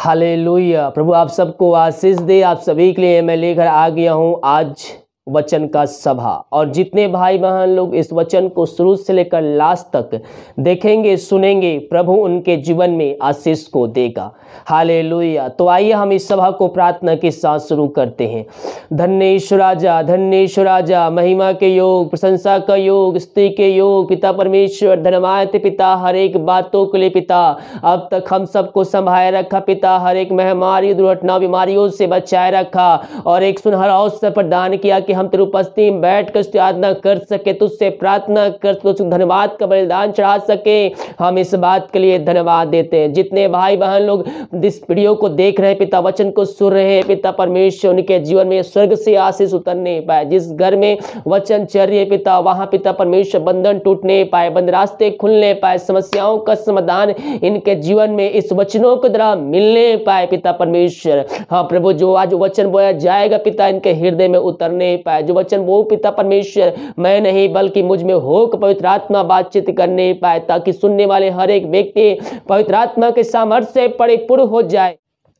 Hallelujah. प्रभु आप सबको आशीष दे। आप सभी के लिए मैं लेकर आ गया हूँ आज वचन का सभा, और जितने भाई बहन लोग इस वचन को शुरू से लेकर लास्ट तक देखेंगे सुनेंगे, प्रभु उनके जीवन में आशीष को देगा। हालेलुया। तो आइए हम इस सभा को प्रार्थना के साथ शुरू करते हैं। धन्य यीशु राजा, धन्य यीशु राजा, महिमा के योग, प्रशंसा का योग, स्तुति के योग पिता परमेश्वर, धन्यवाद पिता हर एक बातों के लिए पिता। अब तक हम सबको संभाले रखा पिता, हर एक महामारी दुर्घटना बीमारियों से बचाए रखा, और एक सुनहरा अवसर प्रदान किया कि हम तेरी उपस्थिति में बैठ कर आराधना कर सके, तुझसे प्रार्थना कर, तुझसे धन्यवाद का बलिदान चढ़ा सके। हम इस बात के लिए धन्यवाद देते हैं। जितने भाई बहन लोग इस वीडियो को देख रहे हैं पिता, वचन को सुन रहे हैं पिता परमेश्वर, उनके जीवन में स्वर्ग से आशीष उतरने पाए। जिस घर में वचन चल रही है पिता, वहां पिता परमेश्वर बंधन टूटने पाए, बंद रास्ते खुलने पाए, समस्याओं का समाधान इनके जीवन में इस वचनों के द्वारा मिलने पाए पिता परमेश्वर। हाँ प्रभु, जो आज वचन बोया जाएगा पिता, इनके हृदय में उतरने पाए। जो वचन वो पिता परमेश्वर मैं नहीं बल्कि मुझ में हो पवित्र आत्मा बातचीत करने पाए, ताकि सुनने वाले हर एक व्यक्ति पवित्र आत्मा के सामर्थ्य से परिपूर्ण हो जाए।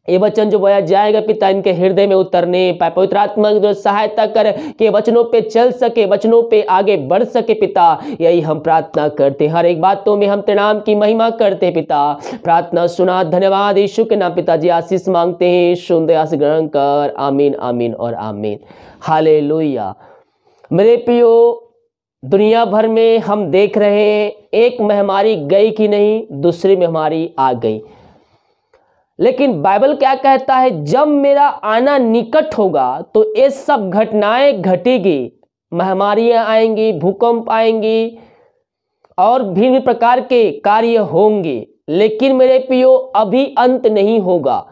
ये वचन जो बोया जाएगा पिता, इनके हृदय में उतरने पाए। पवित्र आत्मा की जो सहायता कर के वचनों पे चल सके, वचनों पे आगे बढ़ सके पिता, यही हम प्रार्थना करते हैं। हर एक बातों में हम तेरे नाम की महिमा करते हैं पिता। प्रार्थना सुना, धन्यवाद यीशु के नाम पिताजी, आशीष मांगते हैं, सुंदर से ग्रहण कर। आमीन आमीन और आमीन। हालेलुया। मेरे प्रियो, दुनिया भर में हम देख रहे हैं एक महामारी गई कि नहीं, दूसरी महामारी आ गई। लेकिन बाइबल क्या कहता है, जब मेरा आना निकट होगा तो ये सब घटनाएं घटेगी, महामारियां आएंगी, भूकंप आएंगी और भिन्न प्रकार के कार्य होंगे। लेकिन मेरे प्रियो, अभी अंत नहीं होगा।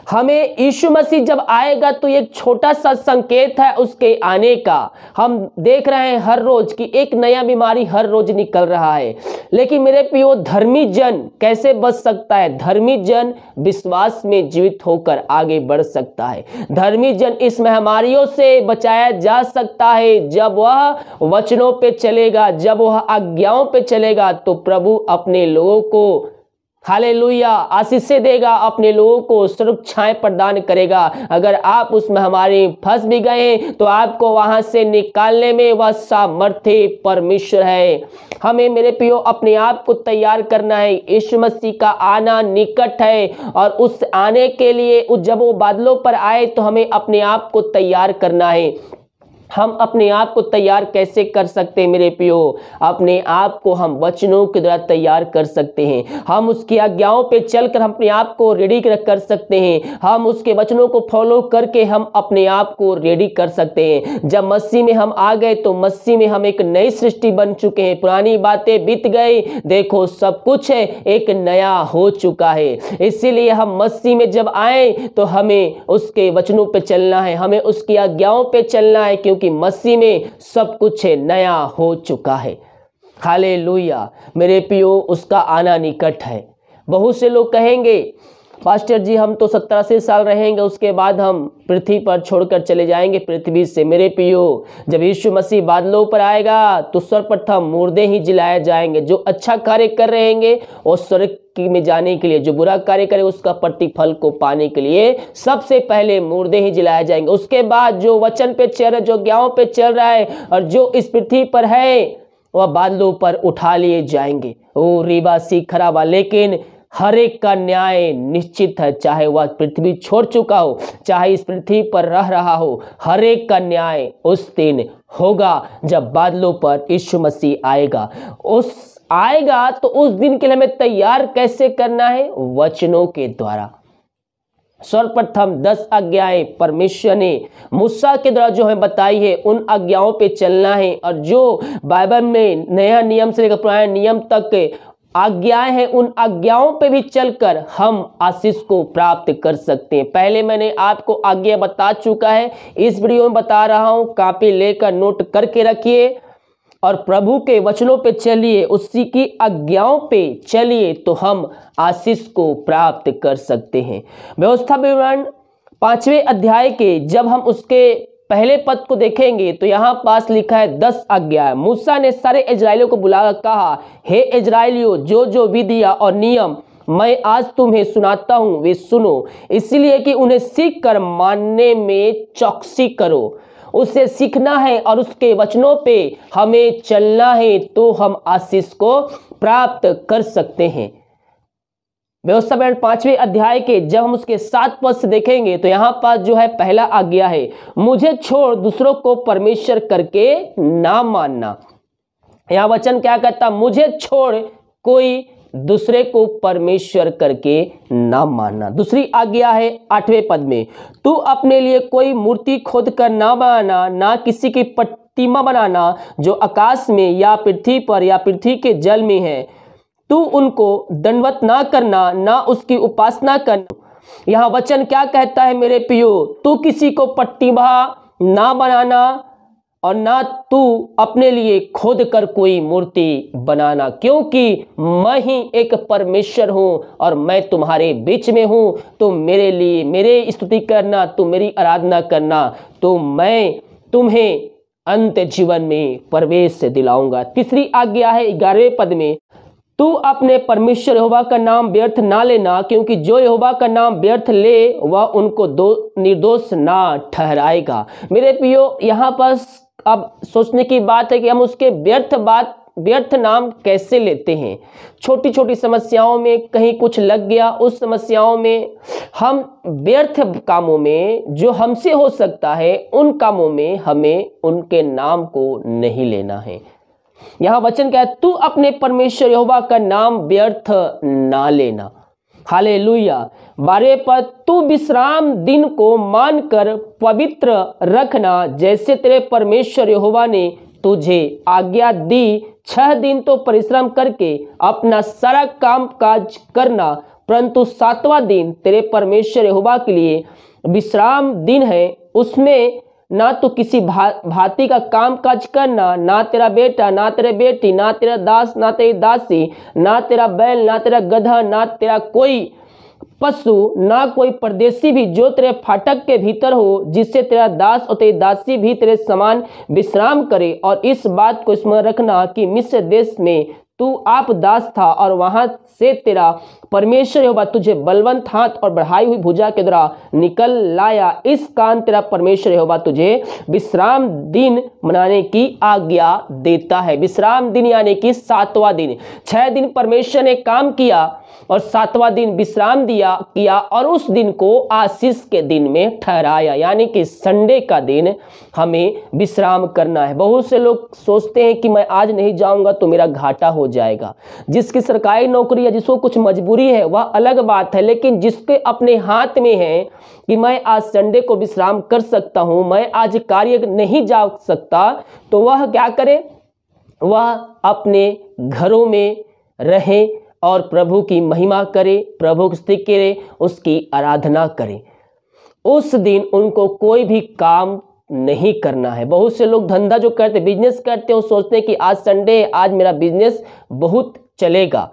हमें यीशु मसीह जब आएगा तो एक छोटा सा संकेत है उसके आने का। हम देख रहे हैं हर रोज कि एक नया बीमारी हर रोज निकल रहा है। लेकिन मेरे प्रियो, धर्मी जन कैसे बच सकता है? धर्मी जन विश्वास में जीवित होकर आगे बढ़ सकता है। धर्मी जन इस महामारियों से बचाया जा सकता है जब वह वचनों पे चलेगा, जब वह आज्ञाओं पे चलेगा, तो प्रभु अपने लोगों को हालेलुया आशीष से देगा, अपने लोगों को सुरक्षाएं प्रदान करेगा। अगर आप उस महामारी में फंस भी गए तो आपको वहां से निकालने में वह सामर्थ्य परमेश्वर है। हमें मेरे प्रियो अपने आप को तैयार करना है। यीशु मसीह का आना निकट है, और उस आने के लिए जब वो बादलों पर आए तो हमें अपने आप को तैयार करना है। हम अपने आप को तैयार कैसे कर सकते हैं मेरे प्रियो? अपने आप को हम वचनों के द्वारा तैयार कर सकते हैं। हम उसकी आज्ञाओं पे चलकर हम अपने आप को रेडी कर सकते हैं। हम उसके वचनों को फॉलो करके हम अपने आप को रेडी कर सकते हैं। जब मसीह में हम आ गए तो मसीह में हम एक नई सृष्टि बन चुके हैं। पुरानी बातें बीत गई, देखो सब कुछ है एक नया हो चुका है। इसीलिए हम मसीह में जब आए तो हमें उसके वचनों पे चलना है, हमें उसकी आज्ञाओं पे चलना है, क्योंकि मसीह में सब कुछ नया हो चुका है। हालेलुया। मेरे प्रियो, उसका आना निकट है। बहुत से लोग कहेंगे पास्टर जी हम तो 70-80 साल रहेंगे, उसके बाद हम पृथ्वी पर छोड़कर चले जाएंगे पृथ्वी से। मेरे प्रियो, जब यीशु मसीह बादलों पर आएगा तो सर्वप्रथम मुर्दे ही जिलाए जाएंगे। जो अच्छा कार्य कर रहेंगे वो स्वर्ग में जाने के लिए, जो बुरा कार्य करे उसका प्रतिफल को पाने के लिए सबसे पहले मुर्दे ही जिलाए जाएंगे। उसके बाद जो वचन पे चल रहा है, जो ज्ञान पे चल रहा है और जो इस पृथ्वी पर है, वह बादलों पर उठा लिए जाएंगे। ओ रीबा सी खराबा। लेकिन हर एक का न्याय निश्चित है, चाहे वह पृथ्वी छोड़ चुका हो, चाहे इस पृथ्वी पर रह रहा हो। हर एक का न्याय उस दिन होगा जब बादलों पर यीशु मसीह आएगा। आएगा तो उस दिन के लिए हमें तैयार कैसे करना है? वचनों के द्वारा। सर्वप्रथम 10 आज्ञाएं परमेश्वर ने मूसा के द्वारा जो हमें बताई है, उन आज्ञाओं पे चलना है। और जो बाइबल में नया नियम से लेकर पुराने नियम तक आज्ञाएं हैं, उन आज्ञाओं पे भी चलकर हम आशीष को प्राप्त कर सकते हैं। पहले मैंने आपको आज्ञा बता चुका है, इस वीडियो में बता रहा हूं। कॉपी लेकर नोट करके रखिए और प्रभु के वचनों पे चलिए, उसी की आज्ञाओं पे चलिए, तो हम आशीष को प्राप्त कर सकते हैं। व्यवस्था विवरण 5वें अध्याय के जब हम उसके पहले पद को देखेंगे तो यहाँ पास लिखा है 10 आज्ञा। मूसा ने सारे इजराइलियों को बुलाकर कहा, हे इजराइलियों, जो जो विधियां और नियम मैं आज तुम्हें सुनाता हूं वे सुनो, इसलिए कि उन्हें सीख कर मानने में चौकसी करो। उसे सीखना है और उसके वचनों पे हमें चलना है, तो हम आशीष को प्राप्त कर सकते हैं। व्यवस्था बयान 5वें अध्याय के जब हम उसके 7 पद से देखेंगे तो यहाँ पर जो है पहला आज्ञा है, मुझे छोड़ दूसरों को परमेश्वर करके ना मानना। यहाँ वचन क्या कहता, मुझे छोड़ कोई दूसरे को परमेश्वर करके ना मानना। दूसरी आज्ञा है 8वें पद में, तू अपने लिए कोई मूर्ति खोद कर ना बनाना, ना किसी की प्रतिमा बनाना जो आकाश में या पृथ्वी पर या पृथ्वी के जल में है। तू उनको दंडवत ना करना, ना उसकी उपासना करना। यहाँ वचन क्या कहता है मेरे प्रियो, तू किसी को प्रतिमा ना बनाना और ना तू अपने लिए खोद कर कोई मूर्ति बनाना, क्योंकि मैं ही एक परमेश्वर हूं और मैं तुम्हारे बीच में हूं। तो मेरे लिए मेरे स्तुति करना, तू मेरी आराधना करना, तो मैं तुम्हें अंत जीवन में प्रवेश दिलाऊंगा। तीसरी आज्ञा है 11वें पद में, तू अपने परमेश्वर यहोवा का नाम व्यर्थ ना लेना, क्योंकि जो यहोवा का नाम व्यर्थ ले वह उनको निर्दोष ना ठहराएगा। मेरे प्रियो, यहाँ पर अब सोचने की बात है कि हम उसके व्यर्थ नाम कैसे लेते हैं। छोटी छोटी समस्याओं में कहीं कुछ लग गया, उस समस्याओं में हम व्यर्थ कामों में जो हमसे हो सकता है उन कामों में हमें उनके नाम को नहीं लेना है। यहाँ वचन क्या है, तू अपने परमेश्वर यहोवा का नाम व्यर्थ ना लेना। हालेलुया। 12वें पद, तू विश्राम दिन को मानकर पवित्र रखना, जैसे तेरे परमेश्वर यहोवा ने तुझे आज्ञा दी। 6 दिन तो परिश्रम करके अपना सारा काम काज करना, परंतु 7वां दिन तेरे परमेश्वर यहोवा के लिए विश्राम दिन है। उसमें ना तो किसी भांति का काम काज करना, ना तेरा बेटा, ना तेरे बेटी, ना तेरा दास, ना तेरी दासी, ना तेरा बैल, ना तेरा गधा, ना तेरा कोई पशु, ना कोई परदेसी भी जो तेरे फाटक के भीतर हो, जिससे तेरा दास और तेरी दासी भी तेरे समान विश्राम करे। और इस बात को स्मरण रखना कि मिस्र देश में तू आप दास था और वहां से तेरा परमेश्वर यहोवा तुझे बलवंत हाथ और बढ़ाई हुई भुजा के द्वारा निकल लाया। इस कारण तेरा परमेश्वर यहोवा तुझे विश्राम दिन मनाने की आज्ञा देता है। विश्राम दिन यानी कि 7वां दिन। 6 दिन परमेश्वर ने काम किया और 7वां दिन विश्राम किया और उस दिन को आशीष के दिन में ठहराया, यानी कि संडे का दिन हमें विश्राम करना है। बहुत से लोग सोचते हैं कि मैं आज नहीं जाऊंगा तो मेरा घाटा हो जाएगा। जिसकी सरकारी नौकरी है, जिसको कुछ मजबूरी है, वह अलग बात है, लेकिन जिसके अपने हाथ में है कि मैं आज संडे को विश्राम कर सकता हूं, मैं आज कार्य नहीं जा सकता, तो वह क्या करे, वह अपने घरों में रहे और प्रभु की महिमा करे, प्रभु की स्तुति करे, उसकी आराधना करे। उस दिन उनको कोई भी काम नहीं करना है। बहुत से लोग धंधा जो करते, बिजनेस करते हैं, वो सोचते हैं कि आज संडे है, आज मेरा बिजनेस बहुत चलेगा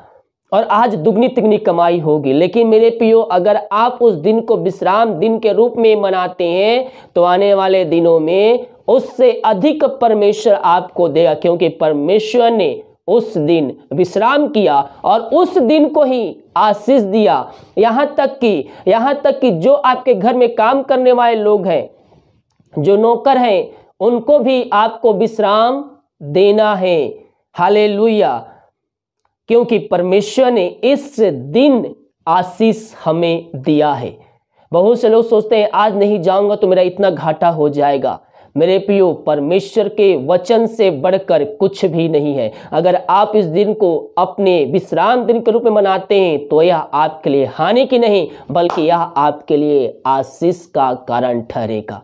और आज दुगनी तिगनी कमाई होगी। लेकिन मेरे प्रियो, अगर आप उस दिन को विश्राम दिन के रूप में मनाते हैं तो आने वाले दिनों में उससे अधिक परमेश्वर आपको देगा, क्योंकि परमेश्वर ने उस दिन विश्राम किया और उस दिन को ही आशीष दिया। यहाँ तक कि जो आपके घर में काम करने वाले लोग हैं, जो नौकर हैं, उनको भी आपको विश्राम देना है। हालेलुया। क्योंकि परमेश्वर ने इस दिन आशीष हमें दिया है। बहुत से लोग सोचते हैं आज नहीं जाऊंगा तो मेरा इतना घाटा हो जाएगा। मेरे प्रियो, परमेश्वर के वचन से बढ़कर कुछ भी नहीं है। अगर आप इस दिन को अपने विश्राम दिन के रूप में मनाते हैं तो यह आपके लिए हानि की नहीं, बल्कि यह आपके लिए आशीष का कारण ठहरेगा।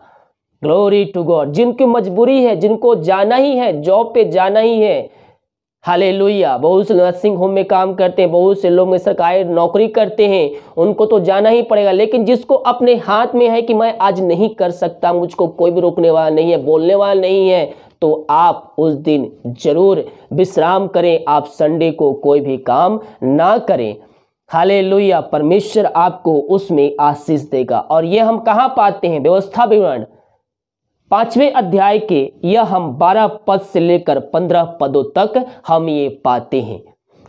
Glory to God. जिनकी मजबूरी है, जिनको जाना ही है, जॉब पे जाना ही है, हालेलुया। बहुत से नर्सिंग होम में काम करते हैं, बहुत से लोग सरकारी नौकरी करते हैं, उनको तो जाना ही पड़ेगा। लेकिन जिसको अपने हाथ में है कि मैं आज नहीं कर सकता, मुझको कोई भी रोकने वाला नहीं है, बोलने वाला नहीं है, तो आप उस दिन जरूर विश्राम करें। आप संडे को कोई भी काम ना करें। हालेलुया। परमेश्वर आपको उसमें आशीष देगा। और ये हम कहाँ पाते हैं? व्यवस्था विवरण 5वें अध्याय के यह हम 12 पद से लेकर 15 पदों तक हम ये पाते हैं।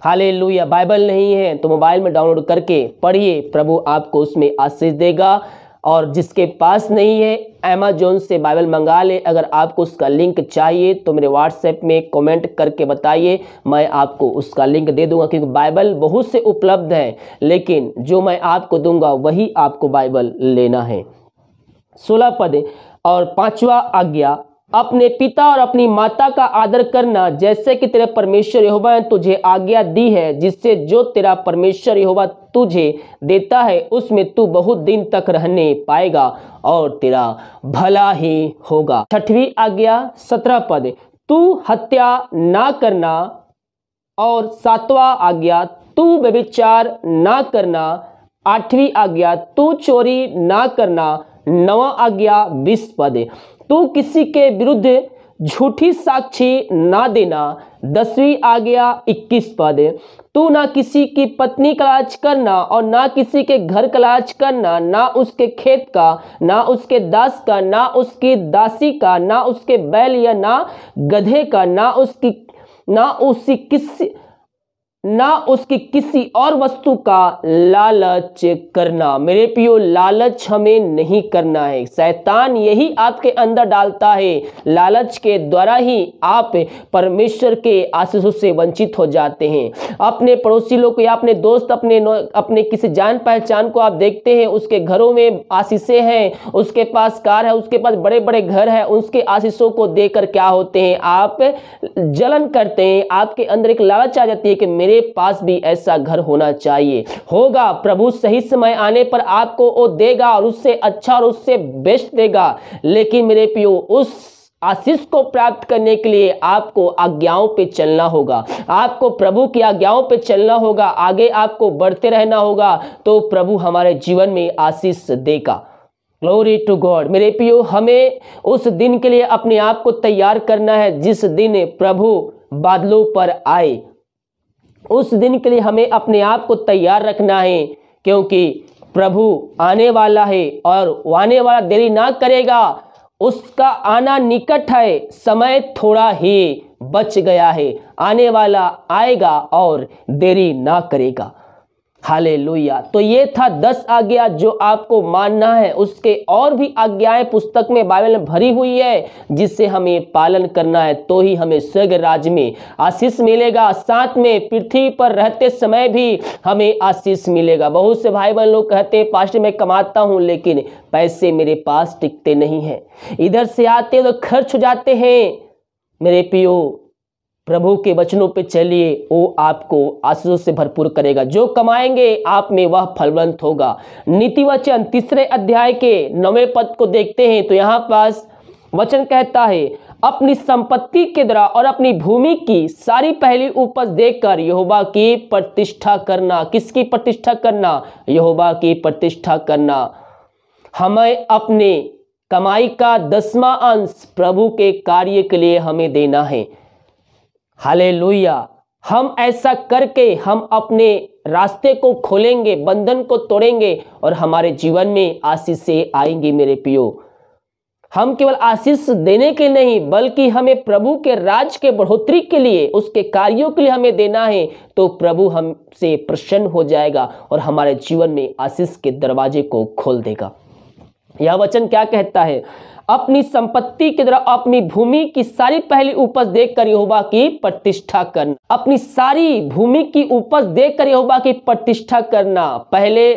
हालेलुया। बाइबल नहीं है तो मोबाइल में डाउनलोड करके पढ़िए, प्रभु आपको उसमें आशीष देगा। और जिसके पास नहीं है अमेज़न से बाइबल मंगा ले। अगर आपको उसका लिंक चाहिए तो मेरे व्हाट्सएप में कमेंट करके बताइए, मैं आपको उसका लिंक दे दूंगा। क्योंकि बाइबल बहुत से उपलब्ध है, लेकिन जो मैं आपको दूंगा वही आपको बाइबल लेना है। 16 पद और 5वां आज्ञा, अपने पिता और अपनी माता का आदर करना, जैसे कि तेरे परमेश्वर यहोवा ने तुझे आज्ञा दी है, जिससे जो तेरा परमेश्वर यहोवा तुझे देता है उसमें तू बहुत दिन तक रहने पाएगा और तेरा भला ही होगा। 6वीं आज्ञा 17 पद, तू हत्या ना करना। और 7वां आज्ञा, तू व्यभिचार ना करना। 8वीं आज्ञा, तू चोरी ना करना। 9वां आज्ञा 20 पद, तू किसी के विरुद्ध झूठी साक्षी ना देना। 10वीं आज्ञा 21 पद, तू ना किसी की पत्नी का लाज करना और ना किसी के घर का लाज करना, ना उसके खेत का, ना उसके दास का, ना उसकी दासी का, ना उसके बैल या ना गधे का, ना उसकी किसी और वस्तु का लालच करना। मेरे प्रियो, लालच हमें नहीं करना है। शैतान यही आपके अंदर डालता है। लालच के द्वारा ही आप परमेश्वर के आशीषों से वंचित हो जाते हैं। अपने पड़ोसी लोग या अपने दोस्त, अपने किसी जान पहचान को आप देखते हैं, उसके घरों में आशीषें हैं, उसके पास कार है, उसके पास बड़े बड़े घर है, उसके आशीषों को देखकर क्या होते हैं, आप जलन करते हैं। आपके अंदर एक लालच आ जाती है कि मेरे पास भी ऐसा घर होना चाहिए। होगा, प्रभु सही समय आने पर आपको वो देगा और उससे अच्छा और उससे बेस्ट देगा। लेकिन मेरे प्रियो, उस आशीष को प्राप्त करने के लिए आपको आज्ञाओं पे चलना होगा। आपको प्रभु की आज्ञाओं पे चलना होगा, आगे आपको बढ़ते रहना होगा, तो प्रभु हमारे जीवन में आशीष देगा। Glory to God. मेरे प्रियो, हमें उस दिन के लिए अपने आप को तैयार करना है जिस दिन प्रभु बादलों पर आए। उस दिन के लिए हमें अपने आप को तैयार रखना है, क्योंकि प्रभु आने वाला है और वो आने वाला देरी ना करेगा। उसका आना निकट है, समय थोड़ा ही बच गया है। आने वाला आएगा और देरी ना करेगा। हालेलुया। तो ये था 10 आज्ञा जो आपको मानना है। उसके और भी आज्ञाएं पुस्तक में, बाइबल में भरी हुई है, जिससे हमें पालन करना है, तो ही हमें स्वर्ग राज्य में आशीष मिलेगा। साथ में पृथ्वी पर रहते समय भी हमें आशीष मिलेगा। बहुत से भाई बहन लोग कहते हैं, पास्टर मैं कमाता हूं लेकिन पैसे मेरे पास टिकते नहीं हैं, इधर से आते तो खर्च हो जाते हैं। मेरे प्रियो, प्रभु के वचनों पे चलिए, वो आपको आशीषों से भरपूर करेगा। जो कमाएंगे आप में वह फलवंत होगा। नीति वचन 3 अध्याय के 9वें पद को देखते हैं तो यहाँ पास वचन कहता है, अपनी संपत्ति के द्वारा और अपनी भूमि की सारी पहली उपज देकर यहोवा की प्रतिष्ठा करना। किसकी प्रतिष्ठा करना? यहोवा की प्रतिष्ठा करना। हमें अपने कमाई का 10वां अंश प्रभु के कार्य के लिए हमें देना है। हालेलुया। हम ऐसा करके हम अपने रास्ते को खोलेंगे, बंधन को तोड़ेंगे और हमारे जीवन में आशीषें आएंगी। मेरे प्रियो, हम केवल आशीष देने के नहीं, बल्कि हमें प्रभु के राज के बढ़ोतरी के लिए, उसके कार्यों के लिए हमें देना है, तो प्रभु हमसे प्रसन्न हो जाएगा और हमारे जीवन में आशीष के दरवाजे को खोल देगा। यह वचन क्या कहता है? अपनी संपत्ति के द्वारा अपनी भूमि की सारी पहली उपज देखकर यहोवा की प्रतिष्ठा करना। अपनी सारी भूमि की उपज देखकर यहोवा की प्रतिष्ठा करना। पहले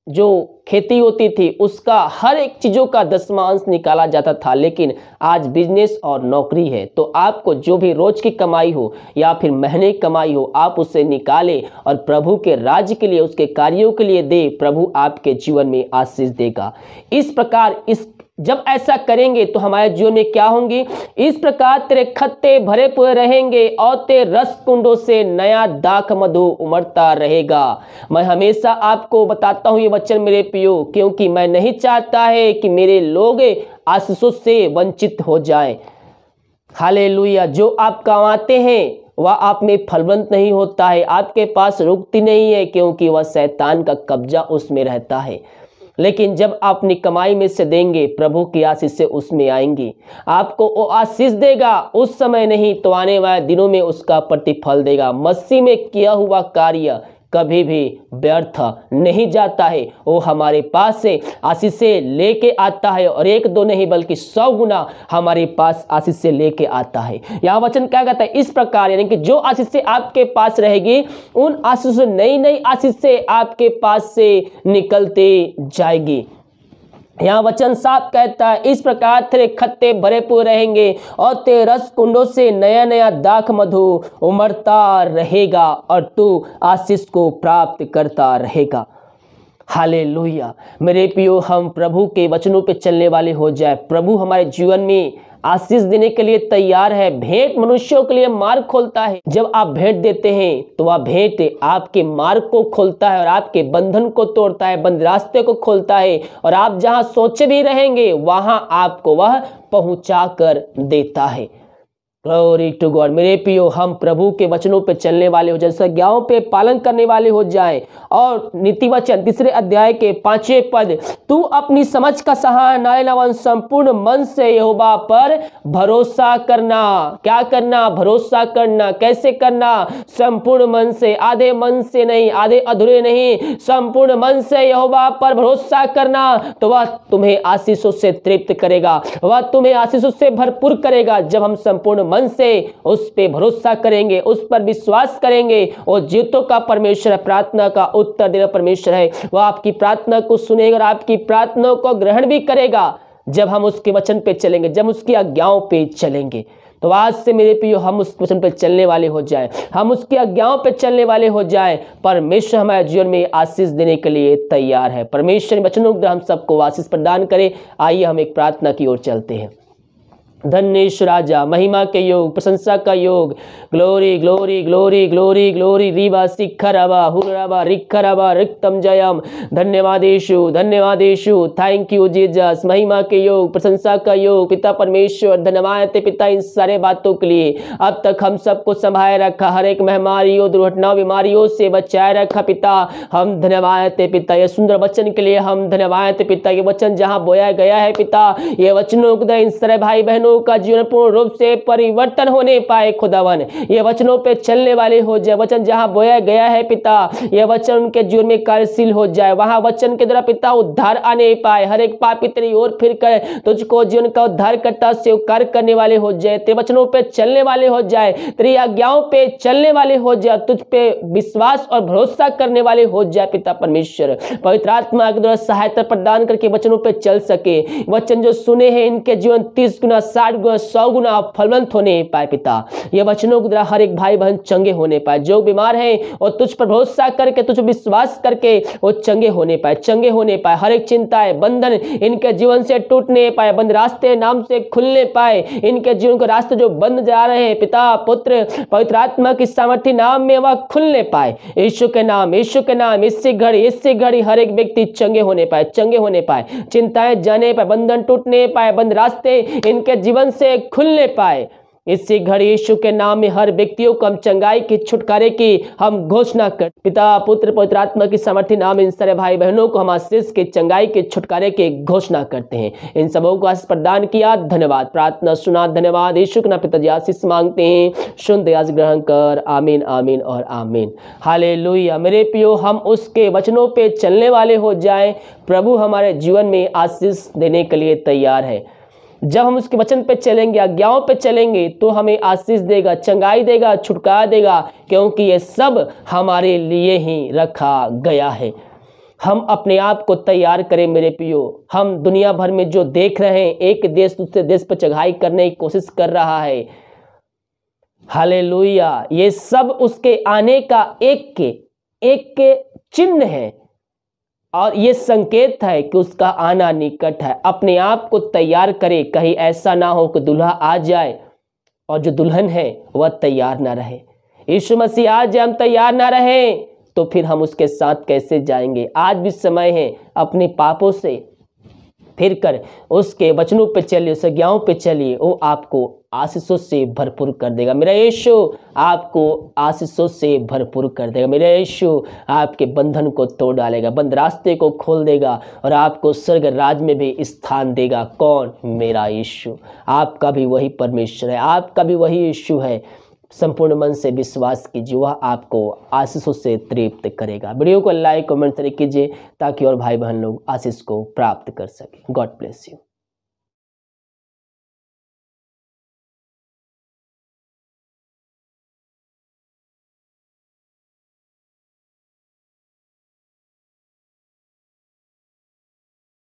जो खेती होती थी उसका हर एक चीजों का 10वां अंश निकाला जाता था, लेकिन आज बिजनेस और नौकरी है, तो आपको जो भी रोज की कमाई हो या फिर महीने की कमाई हो, आप उसे निकालें और प्रभु के राज्य के लिए, उसके कार्यों के लिए दे। प्रभु आपके जीवन में आशीष देगा। इस प्रकार जब ऐसा करेंगे तो हमारे जीवन में क्या होंगी? इस प्रकार तेरे खत्ते भरे हुए रहेंगे और तेरे रस कुंडों से नया दाख मधु उमड़ता रहेगा। मैं हमेशा आपको बताता हूँ ये वचन मेरे प्रियो, क्योंकि मैं नहीं चाहता है कि मेरे लोग आशीषों से वंचित हो जाएं। हालेलुया। जो आप कमाते हैं वह आप में फलवंत नहीं होता है, आपके पास रुकती नहीं है, क्योंकि वह शैतान का कब्जा उसमें रहता है। लेकिन जब आप अपनी कमाई में से देंगे, प्रभु की आशीष से उसमें आएंगी। आपको वो आशीष देगा, उस समय नहीं तो आने वाले दिनों में उसका प्रतिफल देगा। मसीह में किया हुआ कार्य कभी भी व्यर्थ नहीं जाता है। वो हमारे पास से आशीषें लेके आता है, और 1-2 नहीं बल्कि 100 गुना हमारे पास आशीष से लेके आता है। यहाँ वचन क्या कहता है? इस प्रकार, यानी कि जो आशीषें आपके पास रहेगी, उन आशीषों से नई आशीषें आपके पास से निकलते जाएगी। यहाँ वचन साफ कहता है, इस प्रकार तेरे खत्ते भरे पूरे रहेंगे और तेरे रस कुंडों से नया दाख मधु उमड़ता रहेगा और तू आशीष को प्राप्त करता रहेगा। हालेलुया। मेरे प्रियो, हम प्रभु के वचनों पे चलने वाले हो जाए। प्रभु हमारे जीवन में आशीष देने के लिए तैयार है। भेंट मनुष्यों के लिए मार्ग खोलता है। जब आप भेंट देते हैं तो वह भेंट आपके मार्ग को खोलता है और आपके बंधन को तोड़ता है, बंद रास्ते को खोलता है, और आप जहां सोचे भी रहेंगे वहां आपको वह पहुंचा कर देता है। Glory to God. मेरे प्रियो, हम प्रभु के वचनों पे चलने वाले हो जाए, संज्ञाओं पे पालन करने वाले हो जाए। और नीति वचन 3 अध्याय के 5वें पद, तू अपनी समझ का सहारा न लेना, संपूर्ण मन से यहोवा पर भरोसा करना। क्या करना? भरोसा करना। कैसे करना? संपूर्ण मन से, आधे मन से नहीं, आधे अधूरे नहीं, संपूर्ण मन से यहोवा पर भरोसा करना, तो वह तुम्हें आशीषों से तृप्त करेगा, वह तुम्हें आशीषों से भरपूर करेगा। जब हम संपूर्ण मन से उस पे भरोसा करेंगे, उस पर विश्वास करेंगे, और जीतों का परमेश्वर है, प्रार्थना का उत्तर देना परमेश्वर है, वह आपकी प्रार्थना को सुनेगा और आपकी प्रार्थना को ग्रहण भी करेगा। जब हम उसके वचन पे चलेंगे, जब उसकी आज्ञाओं पे चलेंगे, तो आज से मेरे प्रियो हम उस वचन पे चलने वाले हो जाएं, हम उसकी आज्ञाओं पे चलने वाले हो जाएं। परमेश्वर हमारे जीवन में आशीष देने के लिए तैयार है। परमेश्वर वचनों द्वारा हम सबको आशीष प्रदान करे। आइए हम एक प्रार्थना की ओर चलते हैं। धन्य राजा, महिमा के योग, प्रशंसा का योग, glory glory glory glory glory, रीवा शिखरवा हुरवा रिखरवा रिक्तम जयम। धन्यवाद यीशु, धन्यवाद यीशु, थैंक यू जीसस। महिमा के योग, प्रशंसा का योग, पिता परमेश्वर, धन्यवाद पिता इन सारे बातों के लिए। अब तक हम सबको संभाले रखा, हर एक महामारियों, दुर्घटनाओं, बीमारियों से बचाए रखा पिता। हम धन्यवाद पिता, ये सुंदर वचन के लिए हम धन्यवाद पिता। ये वचन जहाँ बोया गया है पिता, ये वचनों को इन सारे भाई बहनों का जीवन पूर्ण रूप से परिवर्तन होने पाए खुदावन। ये वचनों पे चलने वाले हो जाए। वचन जहां बोया गया है पिता, ये वचन उनके जीवन में कार्यशील हो जाए। वहां वचन के द्वारा पिता उद्धार आने पाए। हर एक पापी तेरी ओर फिर कर तुझको जीवन का उद्धार करता स्वीकार करने वाले हो जाए। तेरे वचनों पे चलने वाले हो जाए, तेरी आज्ञाओं पे चलने वाले हो जाए, तुझ पे विश्वास और भरोसा करने वाले हो जाए पिता परमेश्वर। पवित्र आत्मा के द्वारा सहायता प्रदान करके वचनों पे चल सके। वचन जो सुने हैं इनके जीवन 30 गुना 60 गुना 100 गुना फलवंत होने पाए पिता। ये वचनों के द्वारा हर एक भाई बहन चंगे होने पाए। जो बीमार है और तुझ पर भरोसा करके, तुझ विश्वास करके वो चंगे होने पाए, चंगे होने पाए। हर एक चिंताएं, बंधन इनके जीवन से टूटने पाए, बंद रास्ते नाम से खुलने पाए। इनके जीवन के रास्ते जो बंद जा रहे हैं पिता पुत्र पवित्र आत्मा की सामर्थ्य नाम में वह खुलने पाए। यीशु के नाम, यीशु के नाम, इससे घड़ी हर एक व्यक्ति चंगे होने पाए, चंगे होने पाए। चिंताएं जाने पाए, बंधन टूटने पाए, बंद रास्ते इनके जीवन से खुलने पाए। इसी घड़ी यीशु के नाम में हर व्यक्तियों को हम चंगाई की, छुटकारे की हम घोषणा कर। पिता पुत्र पवित्र आत्मा की सामर्थ्य नाम इन सारे भाई बहनों को हम आशीष के, चंगाई के, छुटकारे के घोषणा करते हैं। इन सबों को आशीष प्रदान किया, धन्यवाद। प्रार्थना सुना, धन्यवाद। यीशु के नाम पिताजी आशीष मांगते हैं, शुद्ध आज ग्रहण कर। आमीन आमीन और आमीन। हालेलुया। मेरे प्रियो, हम उसके वचनों पे चलने वाले हो जाएं। प्रभु हमारे जीवन में आशीष देने के लिए तैयार है। जब हम उसके वचन पे चलेंगे, आज्ञाओं पे चलेंगे, तो हमें आशीष देगा, चंगाई देगा, छुटकारा देगा, क्योंकि ये सब हमारे लिए ही रखा गया है। हम अपने आप को तैयार करें मेरे प्रियो। हम दुनिया भर में जो देख रहे हैं, एक देश दूसरे देश पर चढ़ाई करने की कोशिश कर रहा है। हालेलुया। ये सब उसके आने का एक चिन्ह है और ये संकेत है कि उसका आना निकट है। अपने आप को तैयार करे, कहीं ऐसा ना हो कि दुल्हा आ जाए और जो दुल्हन है वह तैयार ना रहे। यीशु मसीह आ जाए, हम तैयार ना रहे तो फिर हम उसके साथ कैसे जाएंगे। आज भी समय है अपने पापों से फिर कर उसके वचनों पे चलिए, उस आज्ञाओं पे चलिए, वो आपको आशीषों से भरपूर कर देगा। मेरा यीशु आपको आशीषों से भरपूर कर देगा। मेरा यीशु आपके बंधन को तोड़ डालेगा, बंद रास्ते को खोल देगा और आपको स्वर्ग राज में भी स्थान देगा। कौन? मेरा यीशु। आपका भी वही परमेश्वर है, आपका भी वही यीशु है। संपूर्ण मन से विश्वास कीजिए, वह आपको आशीषों से तृप्त करेगा। वीडियो को लाइक कमेंट कीजिए ताकि और भाई बहन लोग आशीष को प्राप्त कर सके। God bless you.